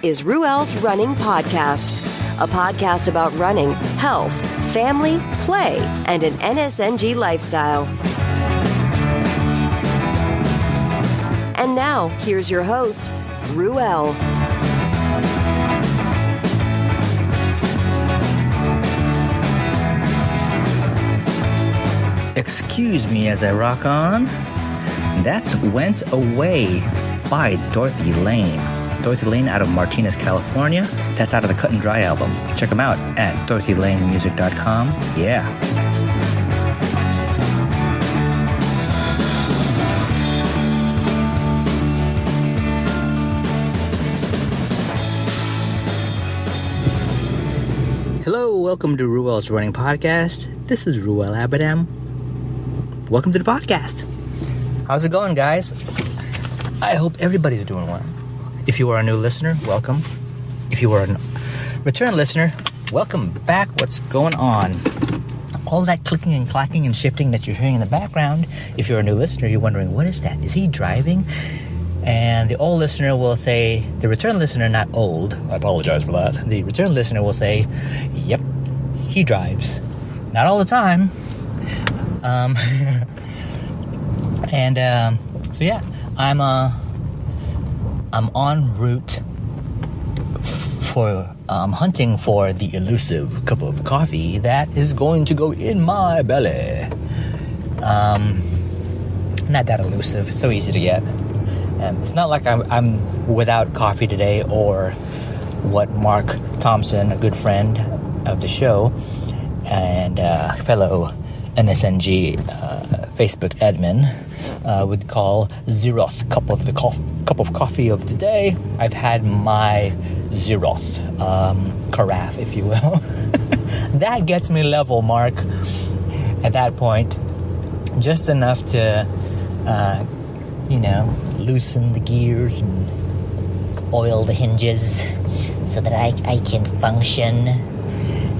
is Ruel's Running Podcast, a podcast about running, health, family, play, and an NSNG lifestyle. And now, here's your host, Ruel. Excuse me as I rock on. That's Went Away by Dorothy Lane. Dorothy Lane out of Martinez, California. That's out of the Cut and Dry album. Check them out at dorothylanemusic.com. Yeah. Hello, welcome to Ruel's Running Podcast. This is Ruel Abadam. Welcome to the podcast. How's it going, guys? I hope everybody's doing well. If you are a new listener, welcome. If you are a return listener, welcome back. What's going on? All that clicking and clacking and shifting that you're hearing in the background, if you're a new listener, you're wondering, what is that? Is he driving? And the old listener will say, the return listener, not old, I apologize for that. The return listener will say, yep, he drives. Not all the time. So yeah, I'm en route for hunting for the elusive cup of coffee that is going to go in my belly. Not that elusive. It's so easy to get. It's not like I'm without coffee today, or what Mark Thompson, a good friend of the show and fellow NSNG Facebook admin, would call zeroth cup of coffee of the day. I've had my zeroth carafe, if you will. That gets me level, Mark. At that point, just enough to, loosen the gears and oil the hinges so that I can function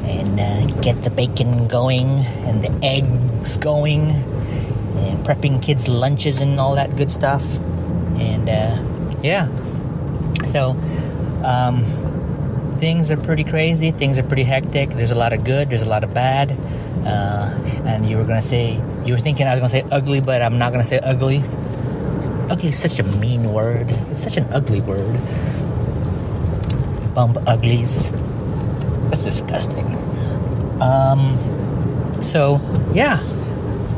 and get the bacon going and the eggs going and prepping kids' lunches and all that good stuff. And so things are pretty crazy, things are pretty hectic. There's a lot of good, there's a lot of bad. And you were thinking I was going to say ugly, but I'm not going to say ugly. Ugly is such a mean word. It's such an ugly word. Bump uglies. That's disgusting. So yeah,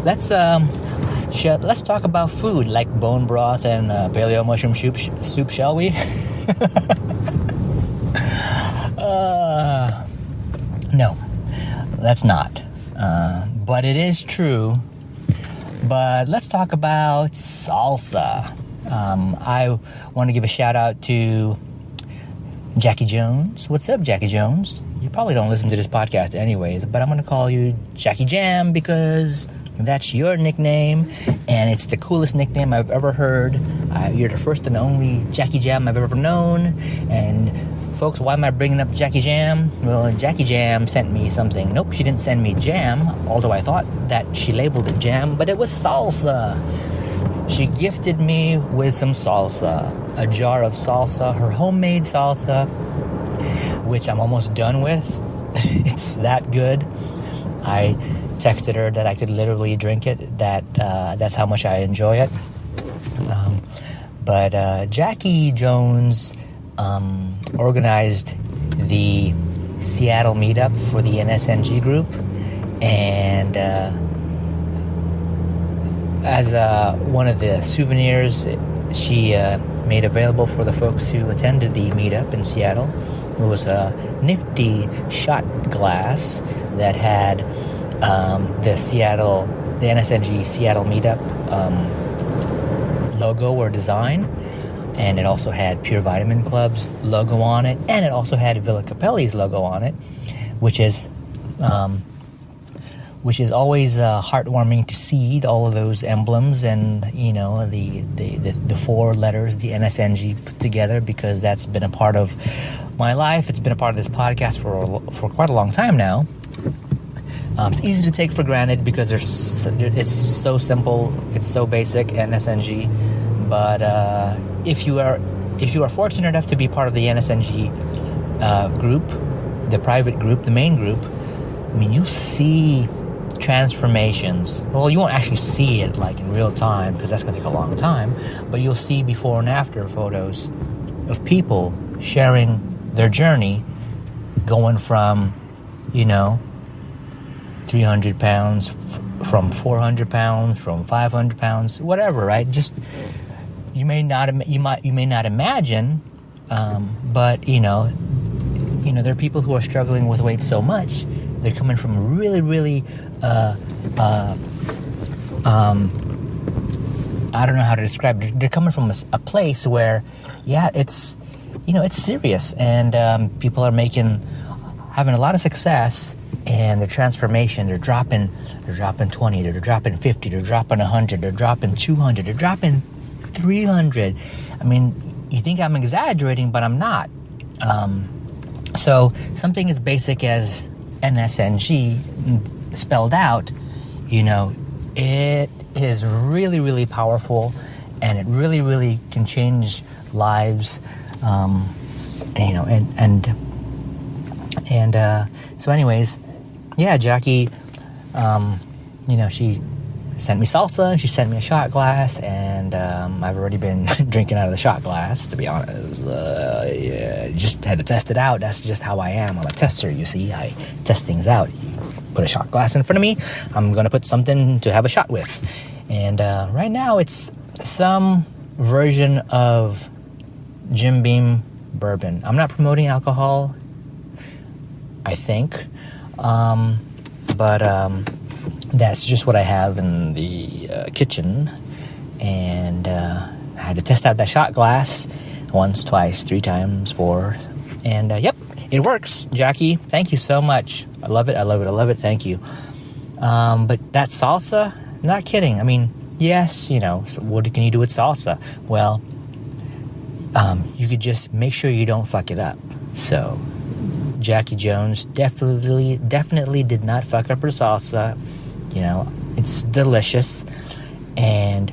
let's talk about food, like bone broth and paleo mushroom soup, shall we? No, that's not. But it is true. But let's talk about salsa. I want to give a shout out to Jackie Jones. What's up, Jackie Jones? You probably don't listen to this podcast anyways, but I'm going to call you Jackie Jam because that's your nickname, and it's the coolest nickname I've ever heard. You're the first and only Jackie Jam I've ever known. And folks, why am I bringing up Jackie Jam? Well, Jackie Jam sent me something. Nope, she didn't send me jam, although I thought that she labeled it jam, but it was salsa. She gifted me with some salsa, a jar of salsa, her homemade salsa, which I'm almost done with. It's that good. I texted her that I could literally drink it. That's how much I enjoy it. But Jackie Jones organized the Seattle meetup for the NSNG group, and as one of the souvenirs she made available for the folks who attended the meetup in Seattle, it was a nifty shot glass that had the NSNG Seattle meetup logo or design, and it also had Pure Vitamin Club's logo on it, and it also had Villa Capelli's logo on it, which is always heartwarming to see all of those emblems and the four letters, the NSNG, put together, because that's been a part of my life. It's been a part of this podcast for quite a long time now. It's easy to take for granted because it's so simple, it's so basic, NSNG. But if you are if you are fortunate enough to be part of the NSNG group, the private group, the main group, I mean, you see transformations. Well, you won't actually see it like in real time because that's going to take a long time, but you'll see before and after photos of people sharing their journey, going from, 300 pounds, from 400 pounds, from 500 pounds, whatever, right? Just, you may not imagine, but, there are people who are struggling with weight so much. They're coming from really, really, I don't know how to describe it. They're coming from a place where, it's, it's serious, and people are having a lot of success, and their transformation, they're dropping 20, they're dropping 50, they're dropping 100, they're dropping 200, they're dropping 300. I mean, you think I'm exaggerating, but I'm not. So something as basic as NSNG spelled out, it is really, really powerful, and it really, really can change lives. So anyways, Jackie, she sent me salsa, and she sent me a shot glass, and I've already been drinking out of the shot glass, to be honest. Just had to test it out. That's just how I am. I'm a tester, you see. I test things out. You put a shot glass in front of me, I'm going to put something to have a shot with. And right now it's some version of Jim Beam bourbon. I'm not promoting alcohol, I think. But that's just what I have in the kitchen. And I had to test out that shot glass once, twice, 3 times, 4. And yep, it works. Jackie, thank you so much. I love it. Thank you. But that salsa, not kidding. I mean, yes, so what can you do with salsa? Well, you could just make sure you don't fuck it up. So Jackie Jones definitely did not fuck up her salsa. It's delicious, and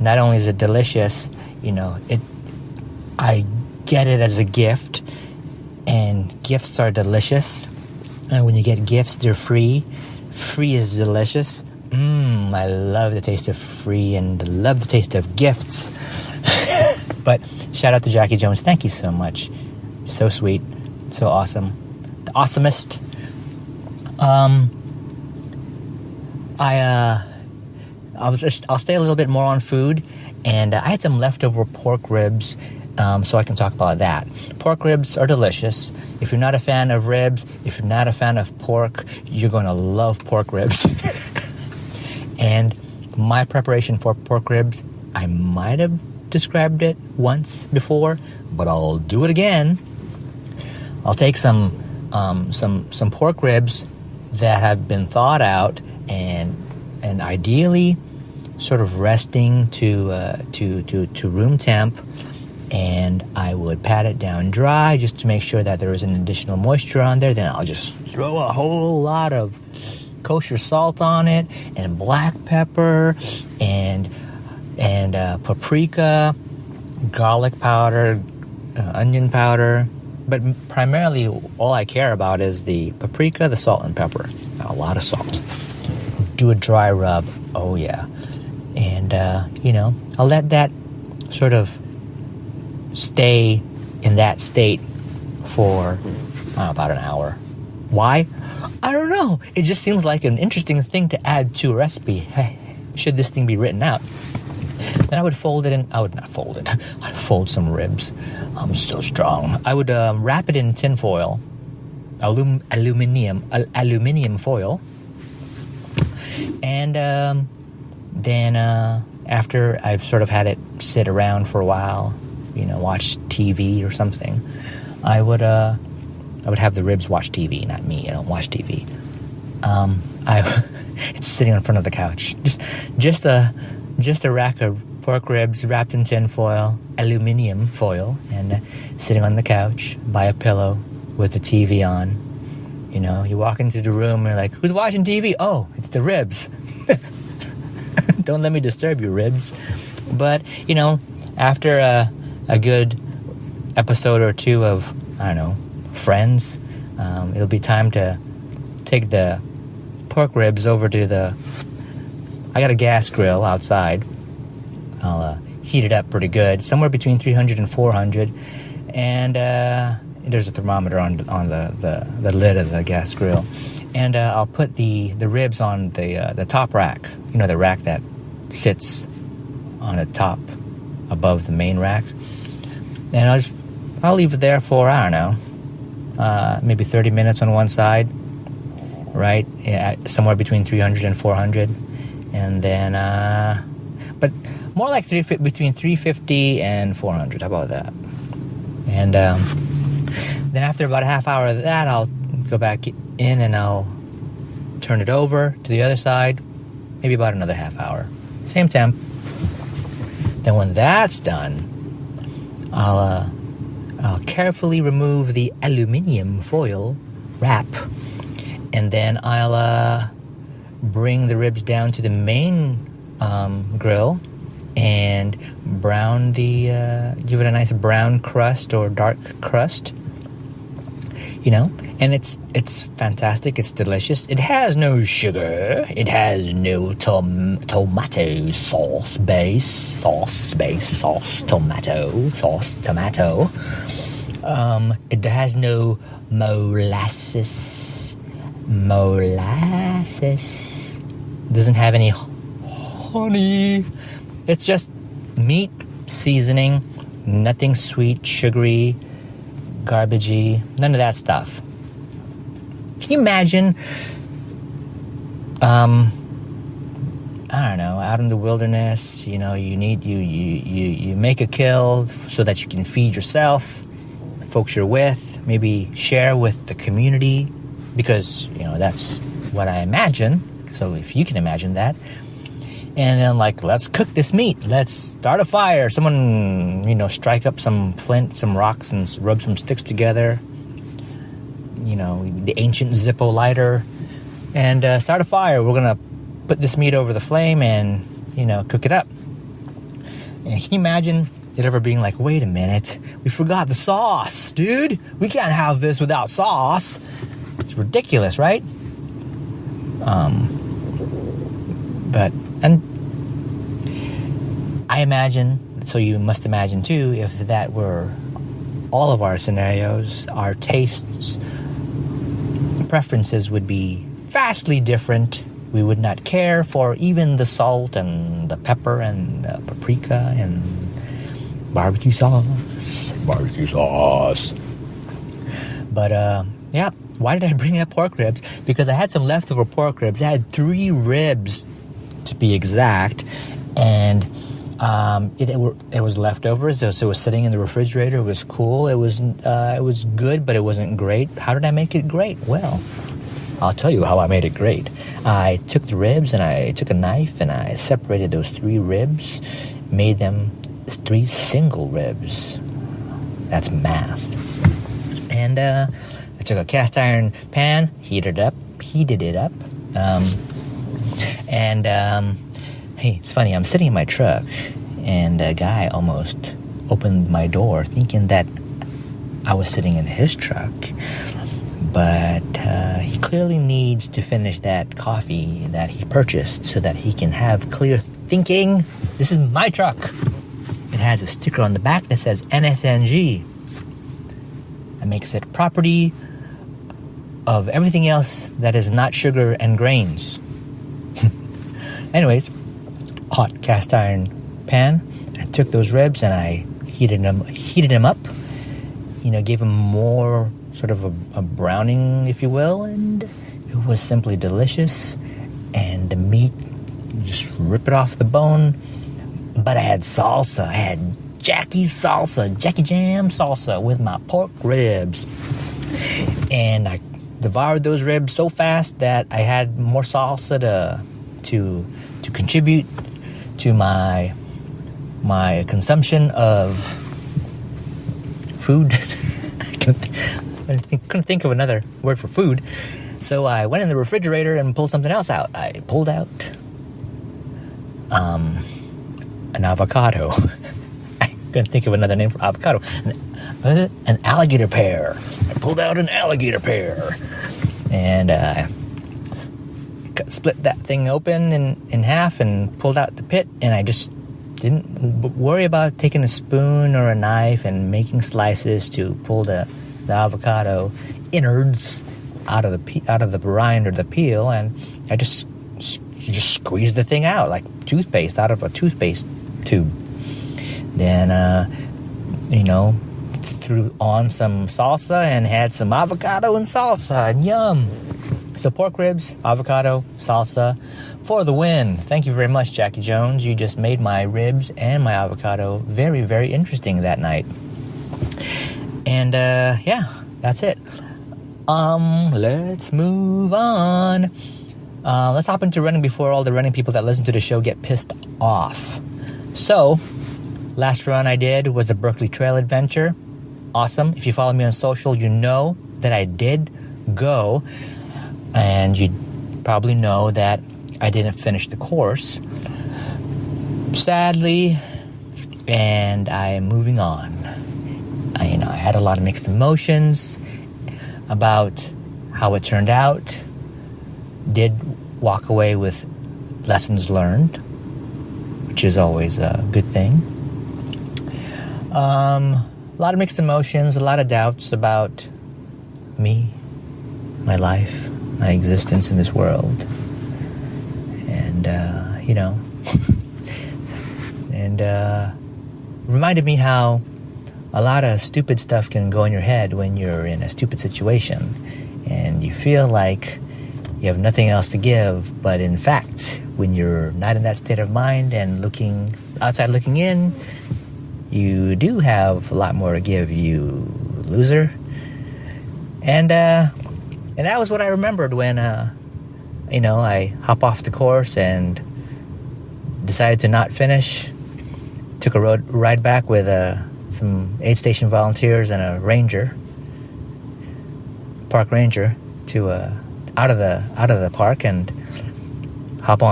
not only is it delicious, I get it as a gift, and gifts are delicious, and when you get gifts, they're free. Free is delicious. I love the taste of free and love the taste of gifts. But shout out to Jackie Jones. Thank you so much. So sweet. So awesome. The awesomest. I'll stay a little bit more on food, and I had some leftover pork ribs, so I can talk about that. Pork ribs are delicious. If you're not a fan of ribs, if you're not a fan of pork, you're going to love pork ribs. And my preparation for pork ribs, I might have described it once before, but I'll do it again. I'll take some pork ribs that have been thawed out and ideally sort of resting to room temp, and I would pat it down dry just to make sure that there is an additional moisture on there. Then I'll just throw a whole lot of kosher salt on it, and black pepper, and paprika, garlic powder, onion powder. But primarily, all I care about is the paprika, the salt, and pepper. A lot of salt. Do a dry rub. Oh, yeah. And, I'll let that sort of stay in that state for about an hour. Why? I don't know. It just seems like an interesting thing to add to a recipe. Hey, should this thing be written out? Then I would fold it in. I would not fold it. I'd fold some ribs. I'm so strong. I would wrap it in tin foil, aluminium foil, and then after I've sort of had it sit around for a while, watch TV or something, I would have the ribs watch TV, not me. I don't watch TV. It's sitting in front of the couch. Just a rack of pork ribs wrapped in tin foil, aluminium foil, and sitting on the couch by a pillow with the TV on. You walk into the room and you're like, who's watching TV? Oh, it's the ribs. Don't let me disturb you, ribs. But, after a good episode or two of, I don't know, Friends. It'll be time to take the pork ribs over to I got a gas grill outside. I'll heat it up pretty good, somewhere between 300 and 400. And there's a thermometer on the lid of the gas grill. And I'll put the ribs on the top rack. You know, the rack that sits on the top above the main rack. And I'll leave it there for, I don't know, maybe 30 minutes on one side, right? Yeah, somewhere between 300 and 400. And then, but more like between 350 and 400. How about that? And then after about a half hour of that, I'll go back in and I'll turn it over to the other side, maybe about another half hour. Same temp. Then when that's done, I'll carefully remove the aluminum foil wrap, and then I'll bring the ribs down to the main grill and brown give it a nice brown crust or dark crust, you know. And it's fantastic. It's delicious. It has no sugar. It has no tomato sauce base. Tomato. It has no molasses. Doesn't have any honey. It's just meat, seasoning, nothing sweet, sugary, garbagey, none of that stuff. Can you imagine, I don't know, out in the wilderness, you know, you make a kill so that you can feed yourself, folks you're with, maybe share with the community, because, you know, that's what I imagine. So if you can imagine that. And then, like, let's cook this meat. Let's start a fire. Someone, you know, strike up some flint, some rocks, and rub some sticks together. You know, the ancient Zippo lighter. And start a fire. We're going to put this meat over the flame and, you know, cook it up. And can you imagine it ever being like, wait a minute, we forgot the sauce, dude. We can't have this without sauce. It's ridiculous, right? And I imagine, so you must imagine too, if that were all of our scenarios, our tastes, preferences would be vastly different. We would not care for even the salt and the pepper and the paprika and barbecue sauce. But, yeah, why did I bring up pork ribs? Because I had some leftover pork ribs. I had 3 ribs, to be exact, and it was leftovers, so it was sitting in the refrigerator. It was cool. It was good, but it wasn't great. How did I make it great? Well, I'll tell you how I made it great. I took the ribs and I took a knife and I separated those 3 ribs, made them 3 single ribs. That's math. And I took a cast iron pan, heated it up. Hey, it's funny, I'm sitting in my truck, and a guy almost opened my door thinking that I was sitting in his truck. But he clearly needs to finish that coffee that he purchased so that he can have clear thinking. This is my truck. It has a sticker on the back that says NSNG. That makes it property of everything else that is not sugar and grains. Anyways, hot cast iron pan. I took those ribs and I heated them up. You know, gave them more sort of a browning, if you will, and it was simply delicious. And the meat, just rip it off the bone. But I had salsa. I had Jackie Jam salsa with my pork ribs. And I devoured those ribs so fast that I had more salsa to contribute to my consumption of food. I couldn't think of another word for food. So I went in the refrigerator and pulled something else out. I pulled out an avocado. Couldn't think of another name for avocado. An alligator pear. I pulled out an alligator pear. And split that thing open in half and pulled out the pit. And I just didn't worry about taking a spoon or a knife and making slices to pull the avocado innards out of the rind or the peel. And I just squeezed the thing out like toothpaste out of a toothpaste tube. Then, threw on some salsa and had some avocado and salsa, and yum. So pork ribs, avocado, salsa for the win. Thank you very much, Jackie Jones. You just made my ribs and my avocado very, very interesting that night. And, that's it. Let's move on. Let's hop into running before all the running people that listen to the show get pissed off. So, last run I did was a Berkeley Trail adventure. Awesome. If you follow me on social, you know that I did go. And you probably know that I didn't finish the course, sadly, and I am moving on. I had a lot of mixed emotions about how it turned out. Did walk away with lessons learned, which is always a good thing. A lot of mixed emotions, a lot of doubts about me, my life, my existence in this world. And, reminded me how a lot of stupid stuff can go in your head when you're in a stupid situation. And you feel like you have nothing else to give. But in fact, when you're not in that state of mind and looking in, you do have a lot more to give, you loser. And that was what I remembered when, I hop off the course and decided to not finish. Took a ride back with some aid station volunteers and a park ranger, to out of the park, and hop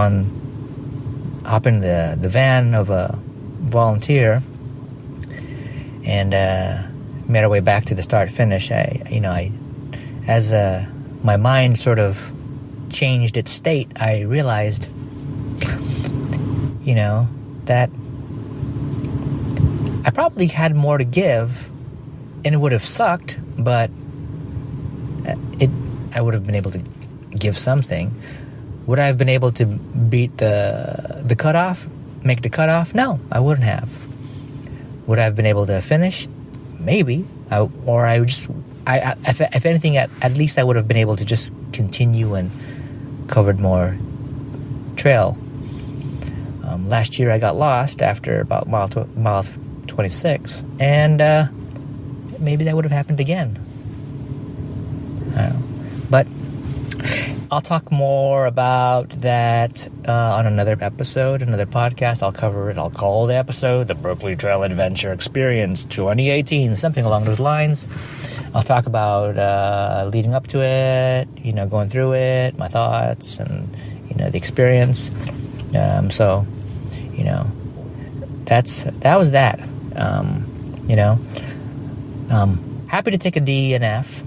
in the van of a volunteer, and made our way back to the start finish. As my mind sort of changed its state, I realized, that I probably had more to give, and it would have sucked, but I would have been able to give something. Would I have been able to beat the cutoff, make the cutoff? No, I wouldn't have. Would I have been able to finish? Maybe. If anything, at least I would have been able to just continue and covered more trail. Last year I got lost after about mile 26, and maybe that would have happened again. I don't know. But I'll talk more about that on another episode, another podcast. I'll cover it. I'll call the episode The Berkeley Trail Adventure Experience 2018, something along those lines. I'll talk about leading up to it, going through it, my thoughts, and, the experience. That was that. Happy to take a D and F.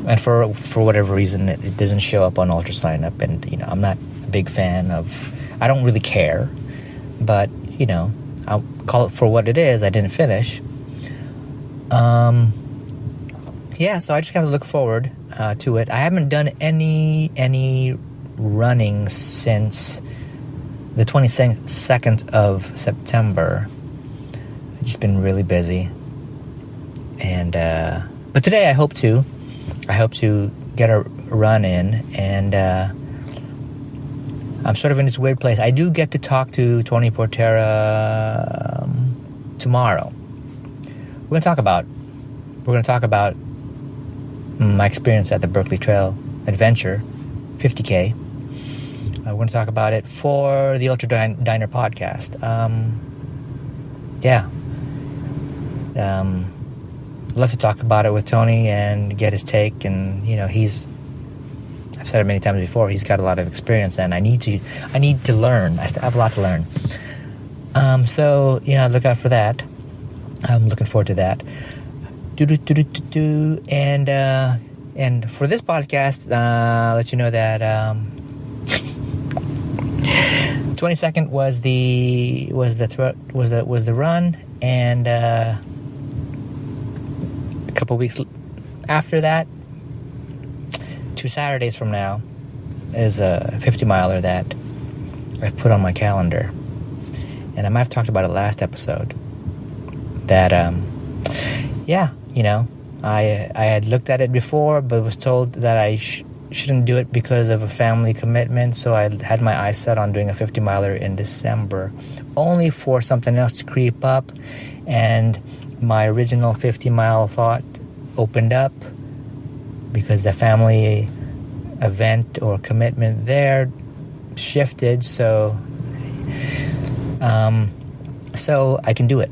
And for whatever reason, it doesn't show up on Ultra Sign Up, and I'm not a big fan of. I don't really care, but I'll call it for what it is. I didn't finish. So I just have to look forward to it. I haven't done any running since the 22nd of September. I've just been really busy, and but today I hope to get a run in, and I'm sort of in this weird place. I do get to talk to Tony Portera tomorrow. We're going to talk about my experience at the Berkeley Trail Adventure 50K. We're going to talk about it for the Ultra Diner podcast. Love to talk about it with Tony and get his take, and I've said it many times before, he's got a lot of experience, and I need to learn. I still have a lot to learn. So, look out for that. I'm looking forward to that. And for this podcast, let you know that 22nd was the run, and a couple weeks after that, 2 Saturdays from now, is a 50-miler that I've put on my calendar. And I might have talked about it last episode. That, I had looked at it before, but was told that I shouldn't do it because of a family commitment. So I had my eyes set on doing a 50-miler in December, only for something else to creep up. And my original 50-mile thought opened up because the family event or commitment there shifted. So I can do it.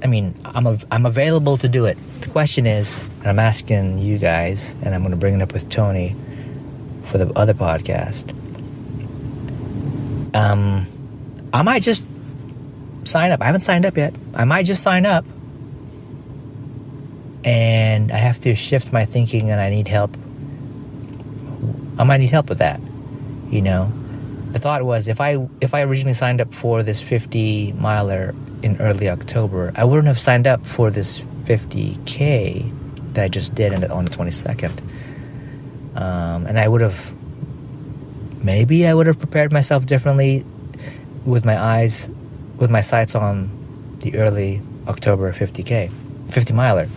I mean, I'm available to do it. The question is, and I'm asking you guys, and I'm going to bring it up with Tony for the other podcast. I might just sign up. I haven't signed up yet. I might just sign up, and I have to shift my thinking, and I need help. I might need help with that. The thought was, if I originally signed up for this 50-miler in early October, I wouldn't have signed up for this 50K that I just did on the 22nd. And I would have prepared myself differently with my sights on the early October 50-miler.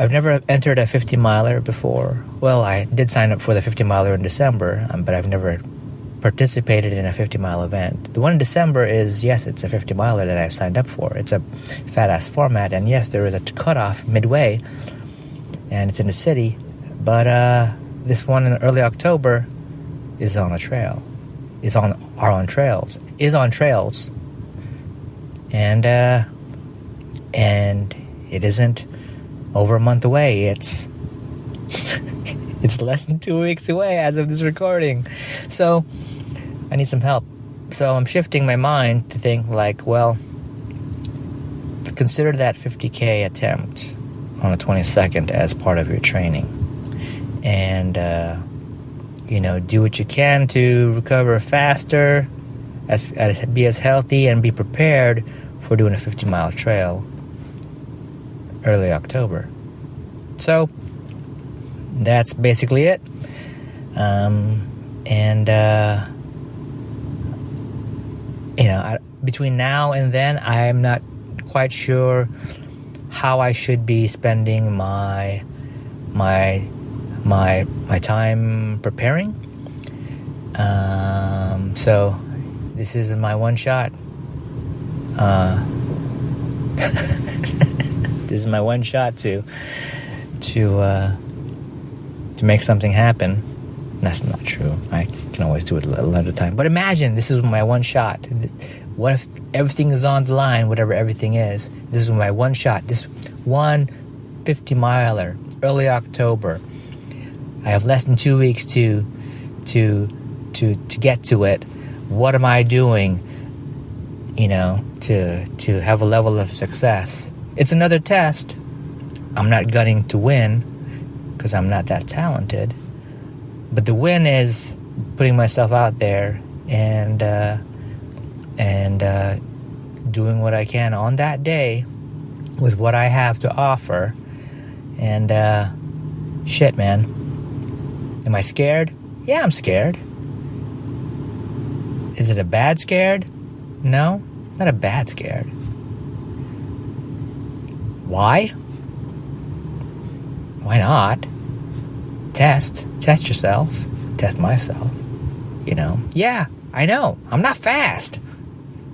I've never entered a 50-miler before. Well, I did sign up for the 50-miler in December, but I've never participated in a 50-mile event. The one in December is, yes, it's a 50-miler that I've signed up for. It's a fat-ass format, and yes, there is a cutoff midway, and it's in the city. But this one in early October is on a trail. Is on trails, and it isn't over a month away. It's it's less than 2 weeks away as of this recording. So I need some help. So I'm shifting my mind to think like, well, consider that 50K attempt on the 22nd as part of your training, and do what you can to recover faster, be as healthy, and be prepared for doing a 50-mile trail early October. So that's basically it. Between now and then, I'm not quite sure how I should be spending my time preparing. So this is my one shot. This is my one shot to make something happen. That's not true. I can always do it another time. But imagine this is my one shot. What if everything is on the line, whatever everything is? This is my one shot. This one 50-miler, early October. I have less than 2 weeks to get to it. What am I doing, to have a level of success? It's another test. I'm not gunning to win because I'm not that talented. But the win is putting myself out there and doing what I can on that day with what I have to offer. And shit, man. Am I scared? Yeah, I'm scared. Is it a bad scared? No, not a bad scared. Why? Why not? Test yourself. Test myself. Yeah, I know. I'm not fast.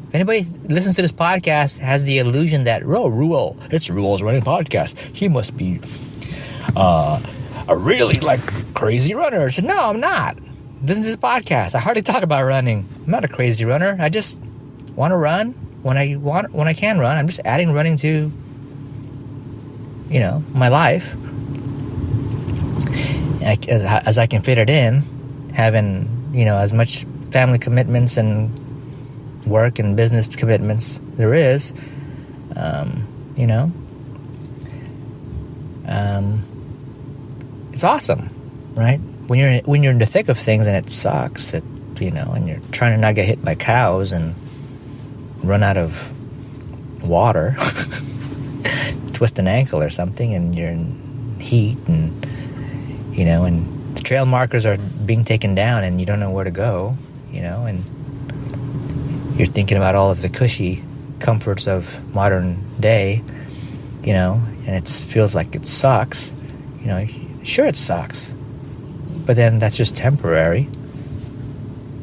If anybody listens to this podcast has the illusion that, it's Ruel's running podcast. He must be a really crazy runner. I said, no, I'm not. Listen to this podcast. I hardly talk about running. I'm not a crazy runner. I just want to run when I can run. I'm just adding running to my life as I can fit it in, having as much family commitments and work and business commitments there is, it's awesome, right? When you're in the thick of things and it sucks, and you're trying to not get hit by cows and run out of water, twist an ankle or something, and you're in heat, and and the trail markers are being taken down, and you don't know where to go, and you're thinking about all of the cushy comforts of modern day, and it feels like it sucks. Sure, it sucks, but then that's just temporary,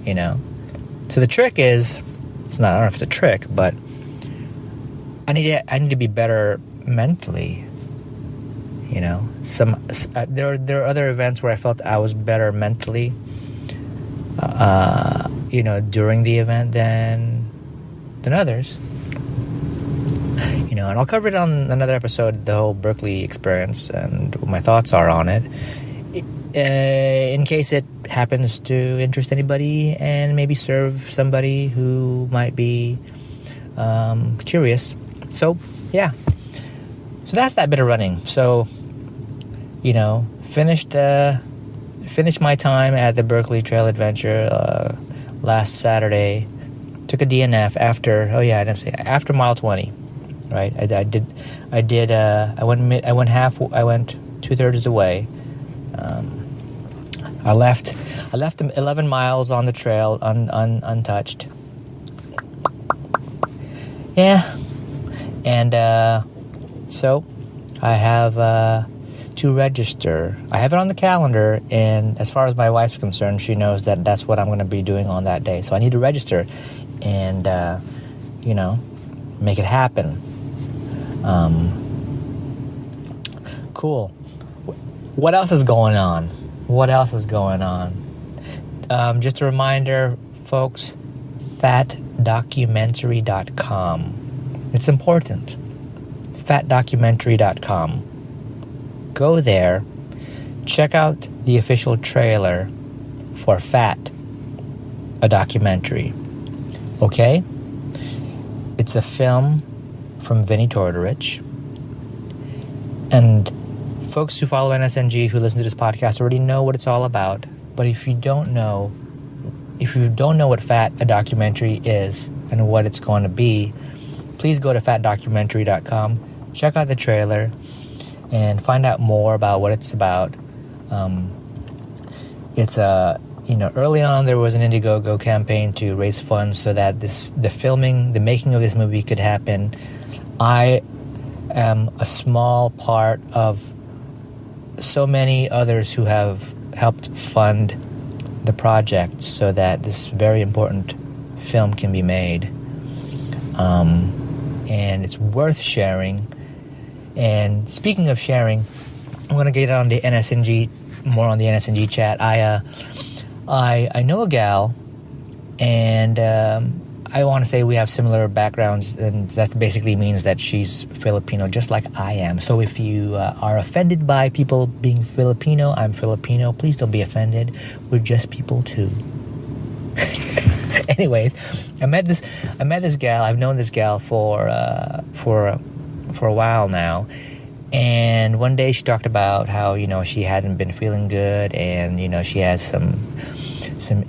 So the trick is, I don't know if it's a trick, but I need to be better mentally. There are other events where I felt I was better mentally, during the event than others. And I'll cover it on another episode, the whole Berkeley experience and what my thoughts are on it, in case it happens to interest anybody and maybe serve somebody who might be curious. So, yeah. So that's that bit of running. So, finished my time at the Berkeley Trail Adventure last Saturday. Took a DNF after mile 20. Right, I went 2/3 of the way. I left 11 miles on the trail untouched. Yeah, and so I have to register. I have it on the calendar, and as far as my wife's concerned, she knows that that's what I'm going to be doing on that day. So I need to register, and make it happen. Cool. What else is going on? Just a reminder, folks, fatdocumentary.com. It's important. fatdocumentary.com. Go there. Check out the official trailer for Fat, a documentary. Okay? It's a film from Vinnie Tortorich. And folks who follow NSNG, who listen to this podcast, already know what it's all about. But if you don't know what Fat, a documentary is and what it's going to be, please go to fatdocumentary.com, check out the trailer, and find out more about what it's about. Early on there was an Indiegogo campaign to raise funds so that the making of this movie could happen. I am a small part of so many others who have helped fund the project so that this very important film can be made. And it's worth sharing. And speaking of sharing, I'm going to get on the NSNG, more on the NSNG chat. I know a gal, and I want to say we have similar backgrounds, and that basically means that she's Filipino, just like I am. So if you are offended by people being Filipino, I'm Filipino. Please don't be offended. We're just people too. Anyways, I met this gal. I've known this gal for a while now, and one day she talked about how she hadn't been feeling good, and she has some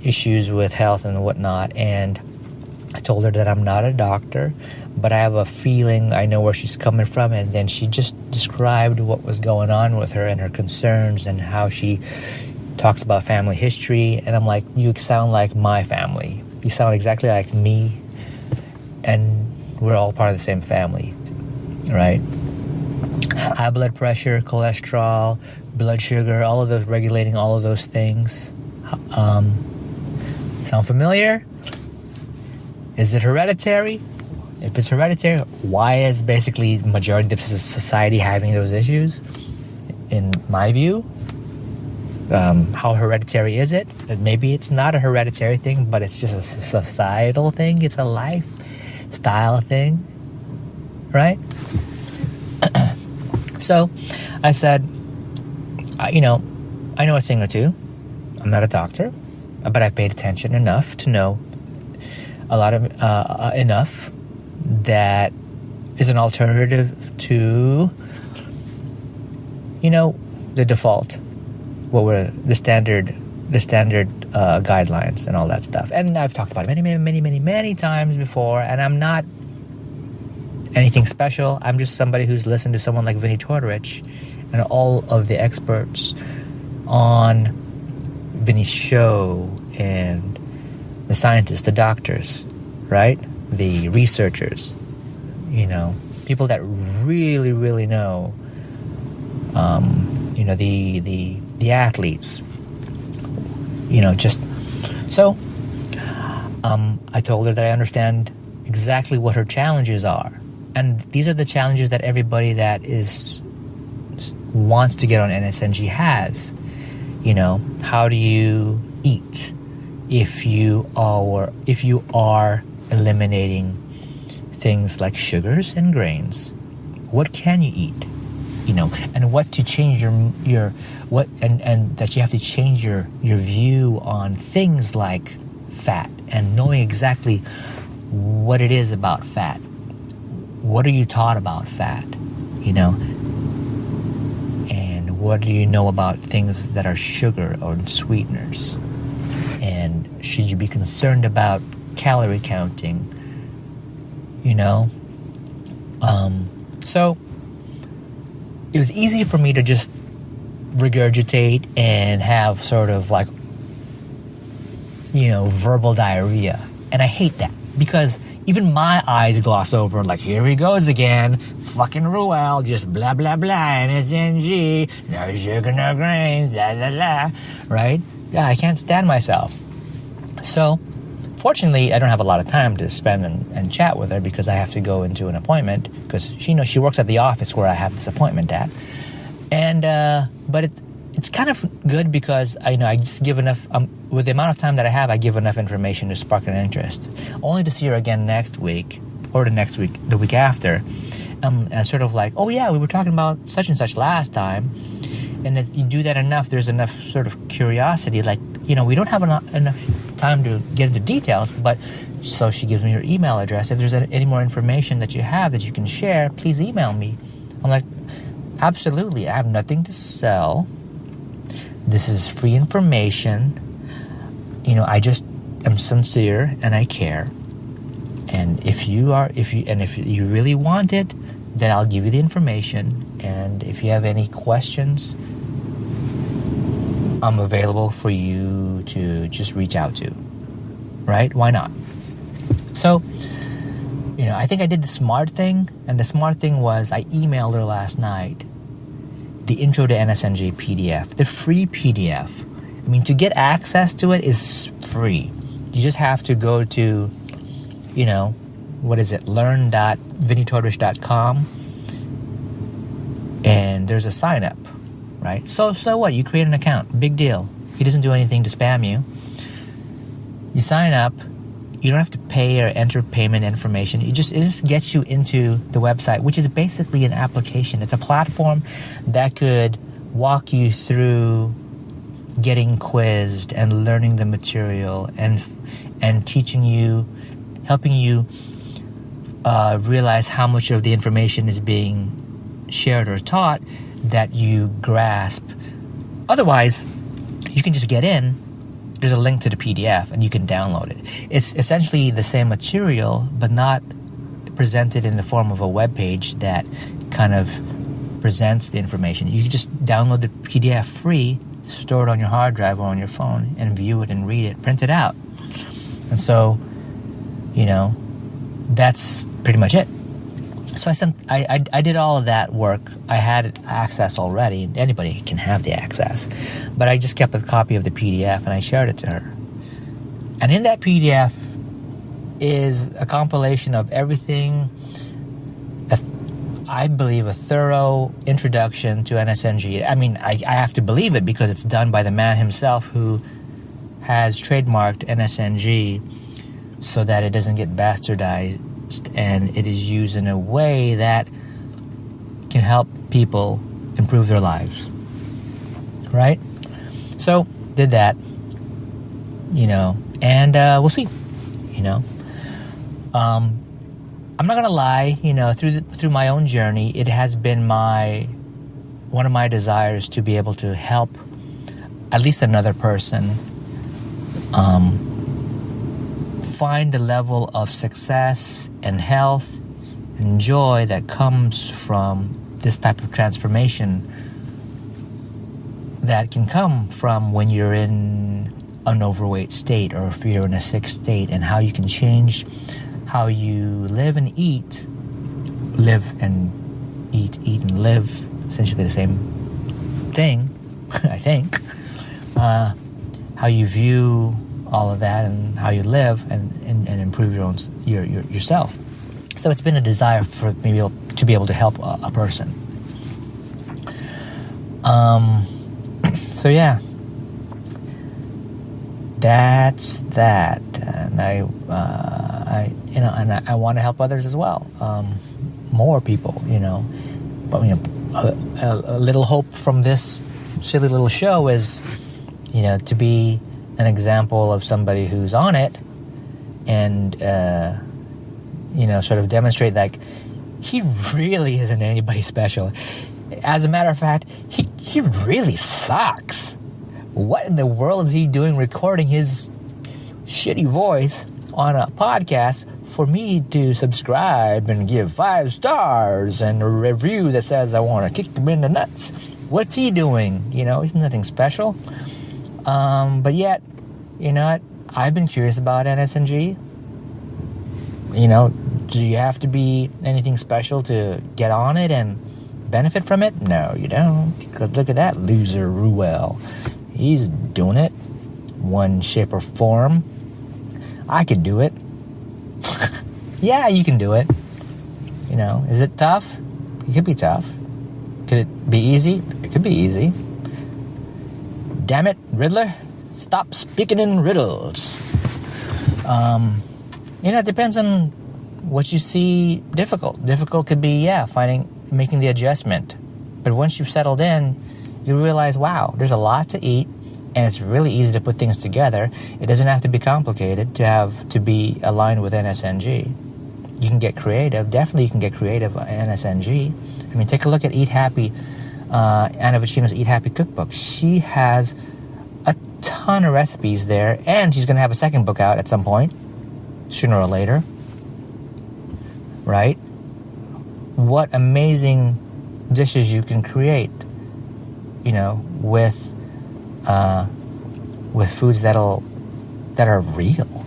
issues with health and whatnot. And I told her that I'm not a doctor, but I have a feeling I know where she's coming from. And then she just described what was going on with her and her concerns and how she talks about family history. And I'm like, you sound like my family. You sound exactly like me. And we're all part of the same family, right? High blood pressure, cholesterol, blood sugar, all of those, regulating all of those things. Sound familiar? Is it hereditary? If it's hereditary, why is basically the majority of society having those issues? In my view, how hereditary is it? Maybe it's not a hereditary thing, but it's just a societal thing. It's a lifestyle thing, right? So I said, I know a thing or two. I'm not a doctor, but I paid attention enough to know enough that is an alternative to, the default, the standard guidelines and all that stuff. And I've talked about it many times before, and I'm not anything special. I'm just somebody who's listened to someone like Vinnie Tortorich and all of the experts on Vinnie's show, and the scientists, the doctors, right? The researchers, people that really, really know, the athletes, so I told her that I understand exactly what her challenges are. And these are the challenges that everybody that wants to get on NSNG has. How do you eat if you are eliminating things like sugars and grains? What can you eat? And what to change your what and that you have to change your view on things like fat, and knowing exactly what it is about fat. What are you taught about fat? And what do you know about things that are sugar or sweeteners? And should you be concerned about calorie counting? So it was easy for me to just regurgitate and have sort of like, verbal diarrhea. And I hate that, because even my eyes gloss over, like, here he goes again, fucking Ruel, just blah, blah, blah, NSNG, no sugar, no grains, la, la, la, right? Yeah, I can't stand myself. So, fortunately, I don't have a lot of time to spend and chat with her, because I have to go into an appointment, because she works at the office where I have this appointment at. And, but it's kind of good, because I just give enough, with the amount of time that I have, I give enough information to spark an interest, only to see her again next week, or the week after, and sort of like, oh yeah, we were talking about such and such last time. And if you do that enough, there's enough sort of curiosity, like, we don't have enough time to get into details, but so she gives me her email address. If there's any more information that you have that you can share, please email me. I'm like, absolutely, I have nothing to sell. This is free information. I just am sincere and I care. And if you really want it, then I'll give you the information. And if you have any questions, I'm available for you to just reach out to. Right? Why not? So, I think I did the smart thing. And the smart thing was I emailed her last night the Intro to NSNG PDF, the free PDF. I mean, to get access to it is free. You just have to go to, learn.vinnietortorich.com, and there's a sign up, right? So what? You create an account. Big deal. He doesn't do anything to spam you. You sign up. You don't have to pay or enter payment information. It just gets you into the website, which is basically an application. It's a platform that could walk you through getting quizzed and learning the material and teaching you, helping you realize how much of the information is being shared or taught that you grasp. Otherwise, you can just get in. There's a link to the PDF, and you can download it. It's essentially the same material, but not presented in the form of a web page that kind of presents the information. You can just download the PDF free, store it on your hard drive or on your phone, and view it and read it, print it out. And so, that's pretty much it. So I did all of that work. I had access already. Anybody can have the access. But I just kept a copy of the PDF and I shared it to her. And in that PDF is a compilation of everything, I believe a thorough introduction to NSNG. I mean, I have to believe it because it's done by the man himself who has trademarked NSNG so that it doesn't get bastardized, and it is used in a way that can help people improve their lives, right? So, did that, and we'll see, I'm not gonna lie, through my own journey, it has been one of my desires to be able to help at least another person find the level of success and health and joy that comes from this type of transformation that can come from when you're in an overweight state, or if you're in a sick state, and how you can change how you live and eat, eat and live, essentially the same thing, I think. How you view all of that and how you live and improve yourself. So it's been a desire for me to be able to help a person. So yeah, that's that. And I want to help others as well. More people, But a little hope from this silly little show is, to be an example of somebody who's on it, and sort of demonstrate like he really isn't anybody special. As a matter of fact, he really sucks. What in the world is he doing recording his shitty voice on a podcast for me to subscribe and give 5 stars and a review that says I want to kick him in the nuts? What's he doing? He's nothing special. But yet, I've been curious about NSNG. Do you have to be anything special to get on it and benefit from it? No, you don't. Because look at that loser Ruel. He's doing it one shape or form. I could do it. Yeah, you can do it. Is it tough? It could be tough. Could it be easy? It could be easy. Damn it, Riddler. Stop speaking in riddles. It depends on what you see difficult. Difficult could be, making the adjustment. But once you've settled in, you realize, wow, there's a lot to eat, and it's really easy to put things together. It doesn't have to be complicated to be aligned with NSNG. You can get creative. Definitely you can get creative on NSNG. I mean, take a look at Eat Happy, Anna Vicino's Eat Happy cookbook. She has a ton of recipes there, and she's going to have a second book out at some point, sooner or later. Right? What amazing dishes you can create, with foods that are real,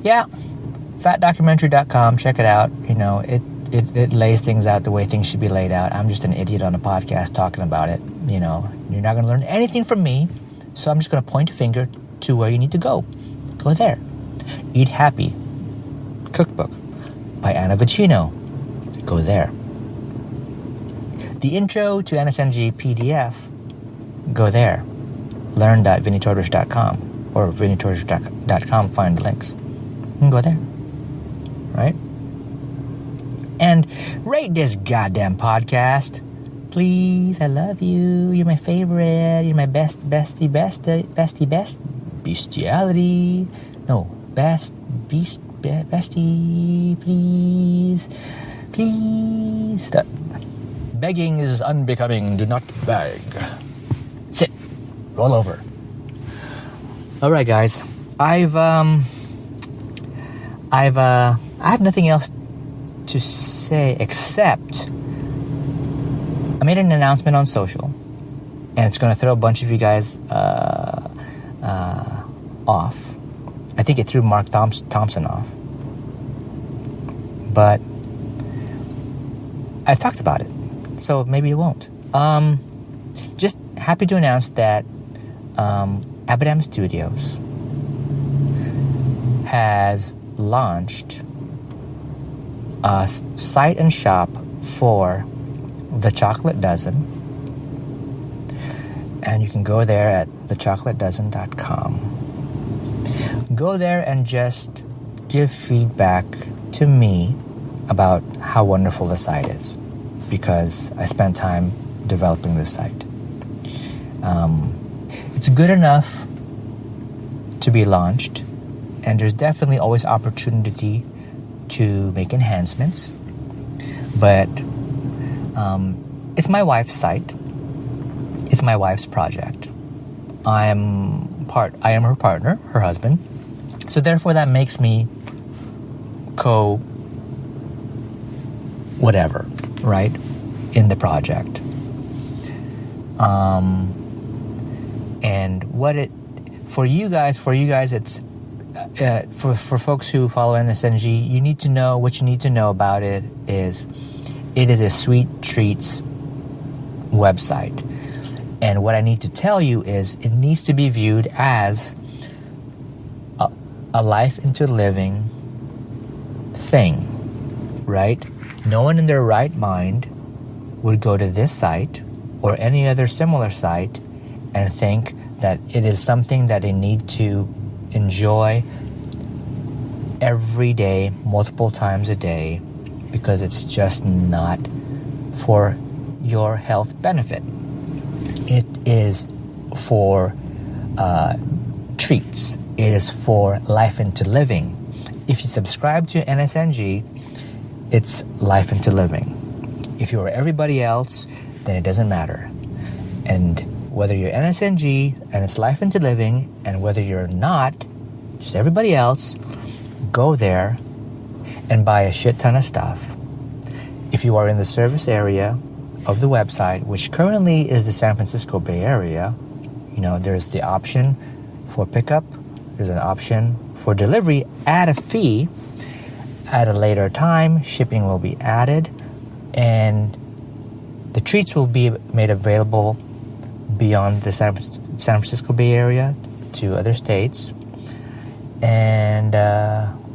Yeah, fatdocumentary.com, check it out. It lays things out the way things should be laid out. I'm just an idiot on a podcast talking about it. You're not going to learn anything from me, so I'm just going to point a finger to where you need to go. Go there. Eat Happy cookbook by Anna Vicino. Go there. The intro to NSNG PDF. Go there. Learn.vinnytortoise.com or vinnytortoise.com. Find the links. And go there. Right? And rate this goddamn podcast. Please, I love you. You're my favorite. You're my best. Bestiality. No, best beast. Bestie, please stop. Begging is unbecoming. Do not beg. Sit. Roll over. All right, guys. I have nothing else to say except I made an announcement on social, and it's going to throw a bunch of you guys off. I think it threw Mark Thompson off. But I've talked about it, so maybe it won't. Just happy to announce that Abadam Studios has launched a site and shop for The Chocolate Dozen. And you can go there at thechocolatedozen.com. Go there and just give feedback to me about how wonderful the site is, because I spent time developing the site. It's good enough to be launched, And there's definitely always opportunity to make enhancements. But it's my wife's site. It's my wife's project. I am her partner, her husband. So therefore that makes me whatever, right? In the project. And for you guys, it's for folks who follow NSNG, you need to know what you need to know about it is a sweet treats website. And what I need to tell you is it needs to be viewed as a life into living thing, right? No one in their right mind would go to this site or any other similar site and think that it is something that they need to enjoy every day, multiple times a day, because it's just not for your health benefit. It is for treats. It is for life into living. If you subscribe to NSNG, it's life into living. If you are everybody else, then it doesn't matter. And whether you're NSNG and it's life into living, and whether you're not, just everybody else, go there and buy a shit ton of stuff. If you are in the service area of the website, which currently is the San Francisco Bay Area, there's the option for pickup. There's an option for delivery at a fee. At a later time, shipping will be added, and the treats will be made available beyond the San Francisco Bay Area to other states, and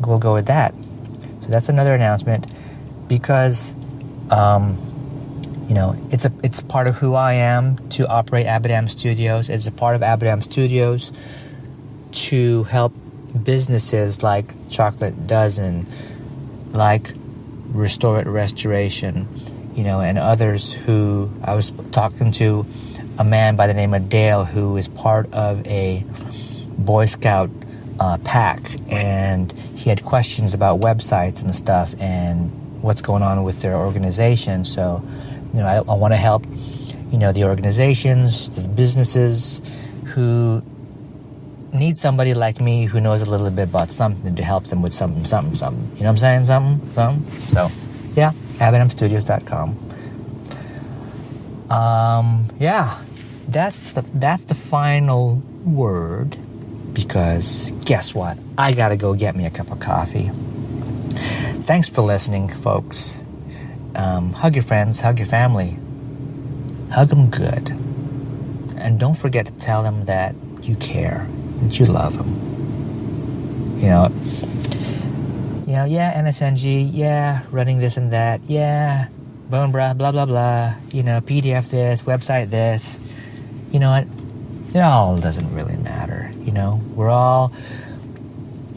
we'll go with that. So that's another announcement, because it's part of who I am to operate Abadam Studios. It's a part of Abadam Studios to help businesses like Chocolate Dozen, like Restore It Restoration, and others who I was talking to a man by the name of Dale, who is part of a Boy Scout pack, and he had questions about websites and stuff and what's going on with their organization. So, I want to help, the organizations, the businesses who need somebody like me who knows a little bit about something to help them with something. You know what I'm saying? Something. So, yeah, abadamstudios.com. That's the final word, because guess what? I gotta go get me a cup of coffee. Thanks for listening, folks. Hug your friends, hug your family. Hug them good. And don't forget to tell them that you care, that you love them. NSNG, running this and that, bone blah, blah, blah, blah, PDF this, website this. You know what? It all doesn't really matter, We're all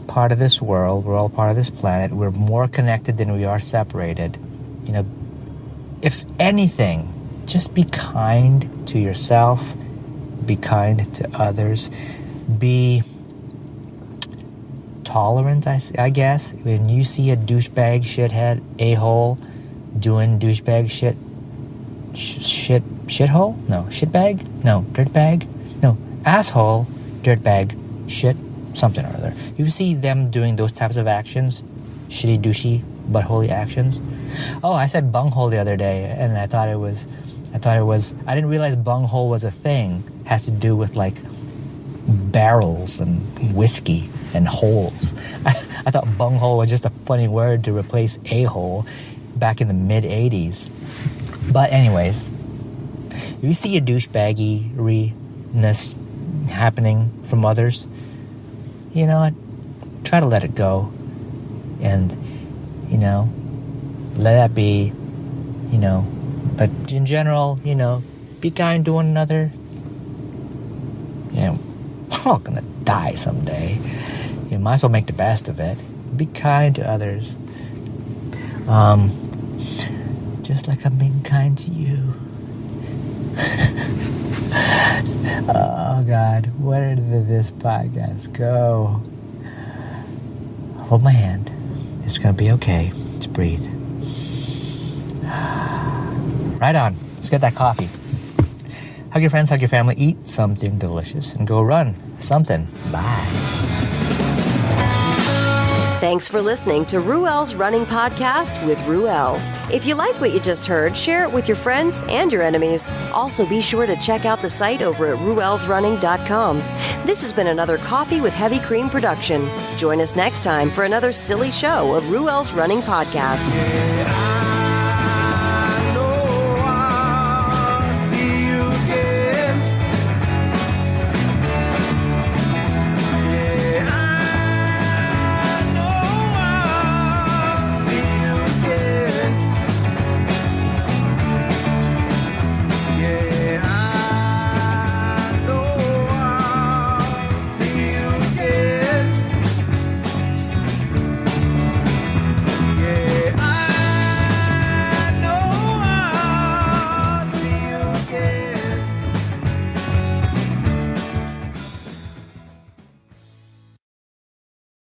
part of this world. We're all part of this planet. We're more connected than we are separated. If anything, just be kind to yourself. Be kind to others. Be tolerant, I guess. When you see a douchebag, shithead, a-hole doing douchebag shithole? No, shitbag? No, dirtbag? No, asshole, dirtbag, shit, something or other. You see them doing those types of actions, shitty, douchey, buttholey actions. Oh, I said bunghole the other day, and I didn't realize bunghole was a thing. It has to do with like barrels and whiskey and holes. I thought bunghole was just a funny word to replace a-hole back in the mid-'80s. But anyways, if you see a douchebagginess happening from others, you know what? Try to let it go. And, let that be, but in general, be kind to one another. We're all gonna die someday. You might as well make the best of it. Be kind to others. Just like I'm being kind to you. Oh God, where did this podcast go? hold my hand. It's going to be okay. Just breathe. Right on. Let's get that coffee. Hug your friends, hug your family, eat something delicious, and go run something. Bye. Thanks for listening to Ruel's Running Podcast with Ruel. If you like what you just heard, share it with your friends and your enemies. Also, be sure to check out the site over at ruelsrunning.com. This has been another Coffee with Heavy Cream production. Join us next time for another silly show of Ruel's Running Podcast.